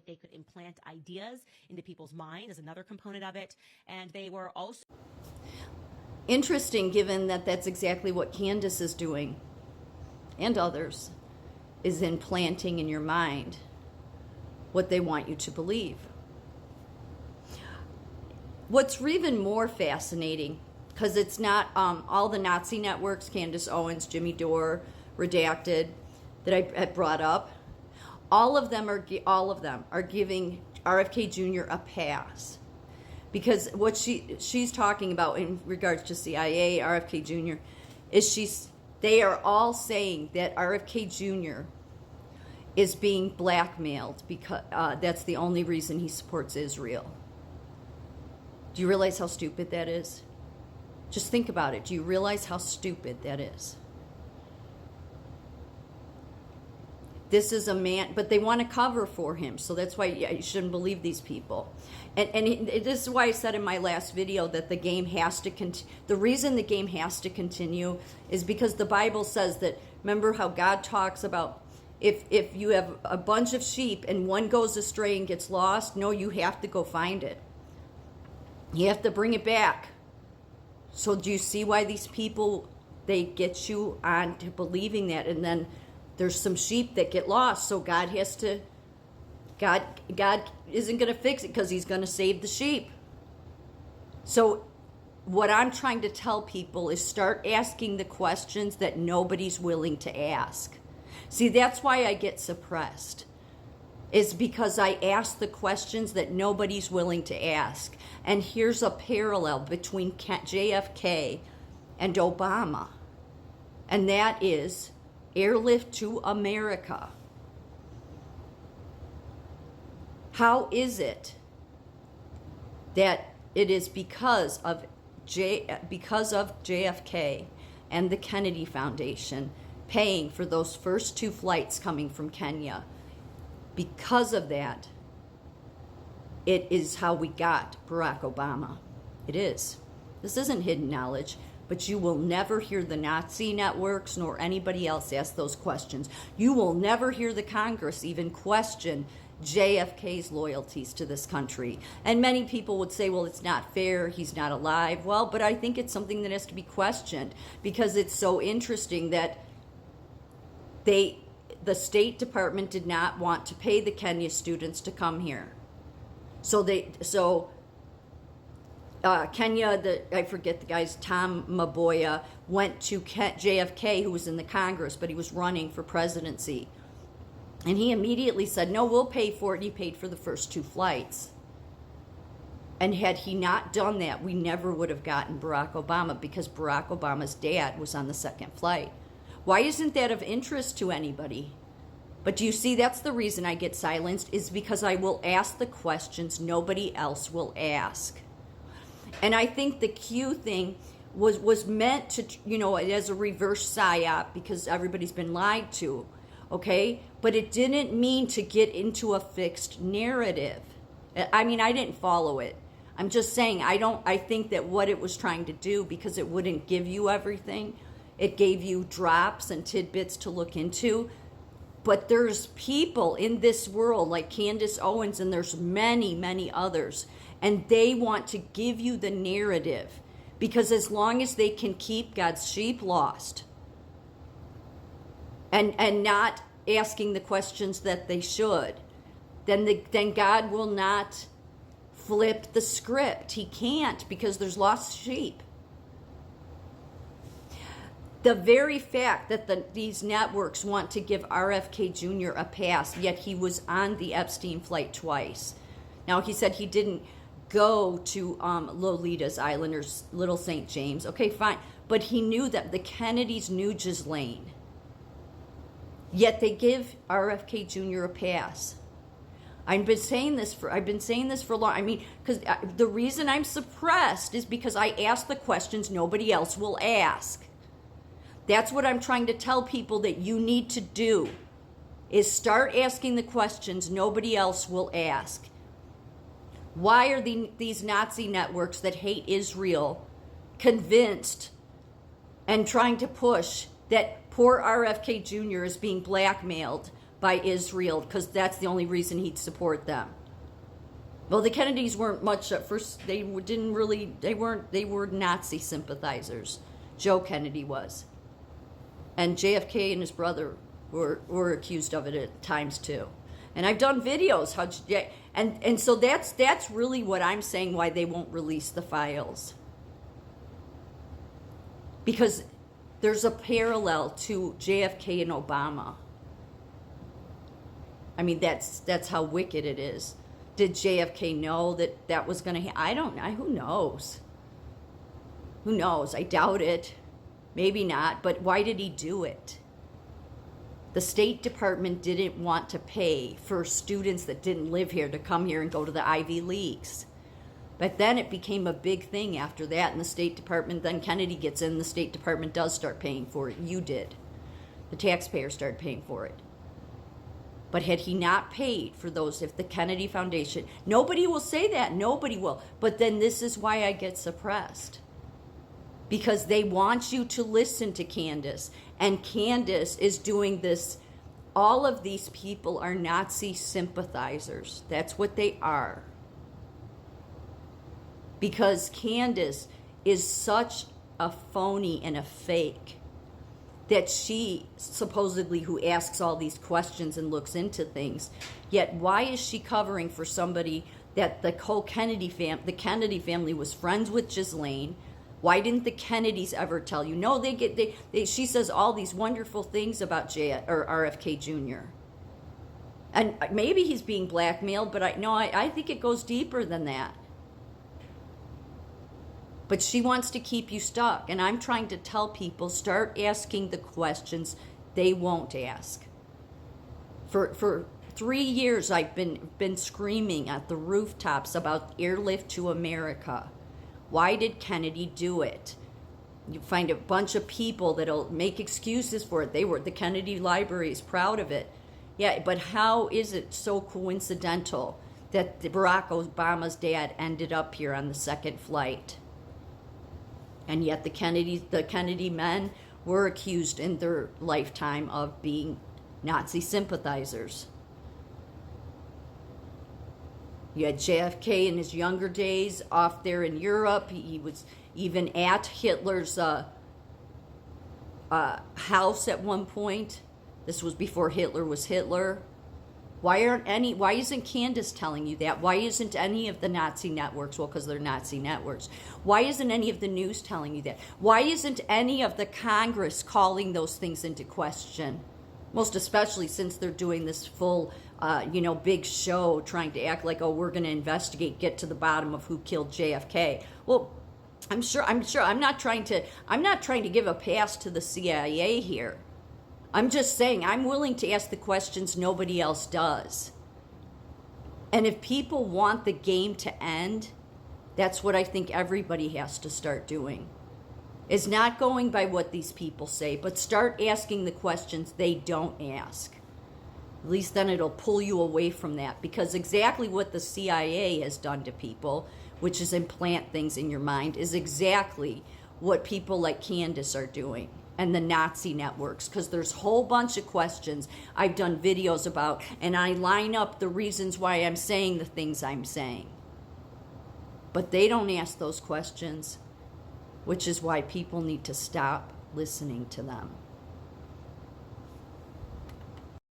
they could implant ideas into people's minds is another component of it. And they were also interesting, given that that's exactly what Candace is doing, and others, is implanting in your mind what they want you to believe. What's even more fascinating, because it's not all the Nazi networks, Candace Owens, Jimmy Dore, Redacted, that I brought up, all of them are giving RFK Jr. a pass. Because what she's talking about in regards to CIA, RFK Jr., is they are all saying that RFK Jr. is being blackmailed because that's the only reason he supports Israel. Do you realize how stupid that is? Just think about it. Do you realize how stupid that is? This is a man, but they want to cover for him, so that's why you shouldn't believe these people. And this is why I said in my last video that the game has to the reason the game has to continue is because the Bible says that, remember how God talks about if you have a bunch of sheep and one goes astray and gets lost, no, you have to go find it. You have to bring it back. So do you see why these people, they get you on to believing that, and then there's some sheep that get lost, so God isn't going to fix it because he's going to save the sheep. So what I'm trying to tell people is start asking the questions that nobody's willing to ask. See, that's why I get suppressed, is because I ask the questions that nobody's willing to ask. And here's a parallel between JFK and Obama, and that is airlift to America. How is it that it is because of JFK and the Kennedy Foundation paying for those first 2 flights coming from Kenya? Because of that, it is how we got Barack Obama. It is. This isn't hidden knowledge, but you will never hear the Nazi networks nor anybody else ask those questions. You will never hear the Congress even question JFK's loyalties to this country. And many people would say, well, it's not fair, he's not alive. Well, but I think it's something that has to be questioned, because it's so interesting that the State Department did not want to pay the Kenya students to come here. Kenya, I forget the guy's, Tom Maboya, went to JFK, who was in the Congress, but he was running for presidency. And he immediately said, no, we'll pay for it. He paid for the first 2 flights. And had he not done that, we never would have gotten Barack Obama, because Barack Obama's dad was on the 2nd flight. Why isn't that of interest to anybody? But do you see, that's the reason I get silenced, is because I will ask the questions nobody else will ask. And I think the Q thing was meant to, as a reverse psyop, because everybody's been lied to, okay? But it didn't mean to get into a fixed narrative. I mean, I didn't follow it. I'm just saying, I think that what it was trying to do, because it wouldn't give you everything, it gave you drops and tidbits to look into. But there's people in this world like Candace Owens, and there's many, many others, and they want to give you the narrative, because as long as they can keep God's sheep lost and not asking the questions that they should, then God will not flip the script. He can't, because there's lost sheep. The very fact that these networks want to give RFK Jr. a pass, yet he was on the Epstein flight twice. Now, he said he didn't go to Lolita's Island or Little St. James. Okay, fine. But he knew that the Kennedys knew Ghislaine. Yet they give RFK Jr. a pass. I've been saying this for long. I mean, because the reason I'm suppressed is because I ask the questions nobody else will ask. That's what I'm trying to tell people that you need to do, is start asking the questions nobody else will ask. Why are these Nazi networks that hate Israel convinced and trying to push that poor RFK Jr. is being blackmailed by Israel because that's the only reason he'd support them. Well, the Kennedys weren't much at first. They were Nazi sympathizers. Joe Kennedy was. And JFK and his brother were accused of it at times too. And I've done videos and so that's really what I'm saying why they won't release the files. Because there's a parallel to JFK and Obama. I mean, that's how wicked it is. Did JFK know that was going to happen? I don't know. Who knows? Who knows? I doubt it. Maybe not. But why did he do it? The State Department didn't want to pay for students that didn't live here to come here and go to the Ivy Leagues. But then it became a big thing after that, and the State Department, then Kennedy gets in, the State Department does start paying for it. You did. The taxpayers started paying for it. But had he not paid for those, if the Kennedy Foundation, nobody will say that, nobody will. But then this is why I get suppressed. Because they want you to listen to Candace. And Candace is doing this. All of these people are Nazi sympathizers. That's what they are. Because Candace is such a phony and a fake that she supposedly who asks all these questions and looks into things. Yet why is she covering for somebody that the whole Kennedy family was friends with Ghislaine? Why didn't the Kennedys ever tell you? No, she says all these wonderful things about RFK Jr. And maybe he's being blackmailed, but I think it goes deeper than that. But she wants to keep you stuck. And I'm trying to tell people, start asking the questions they won't ask. For 3 years, I've been screaming at the rooftops about airlift to America. Why did Kennedy do it? You find a bunch of people that'll make excuses for it. The Kennedy Library is proud of it. Yeah, but how is it so coincidental that Barack Obama's dad ended up here on the second flight? And yet the Kennedy men were accused in their lifetime of being Nazi sympathizers. You had JFK in his younger days off there in Europe. He was even at Hitler's house at one point. This was before Hitler was Hitler. Why isn't Candace telling you that? Why isn't any of the Nazi networks? Well, because they're Nazi networks. Why isn't any of the news telling you that? Why isn't any of the Congress calling those things into question? Most especially since they're doing this full, big show trying to act like, oh, we're going to investigate, get to the bottom of who killed JFK. Well, I'm not trying to give a pass to the CIA here. I'm just saying I'm willing to ask the questions nobody else does. And if people want the game to end, that's what I think everybody has to start doing. Is not going by what these people say, but start asking the questions they don't ask. At least then it'll pull you away from that. Because exactly what the CIA has done to people, which is implant things in your mind, is exactly what people like Candace are doing. And the Nazi networks, because there's a whole bunch of questions I've done videos about, and I line up the reasons why I'm saying the things I'm saying. But they don't ask those questions, which is why people need to stop listening to them.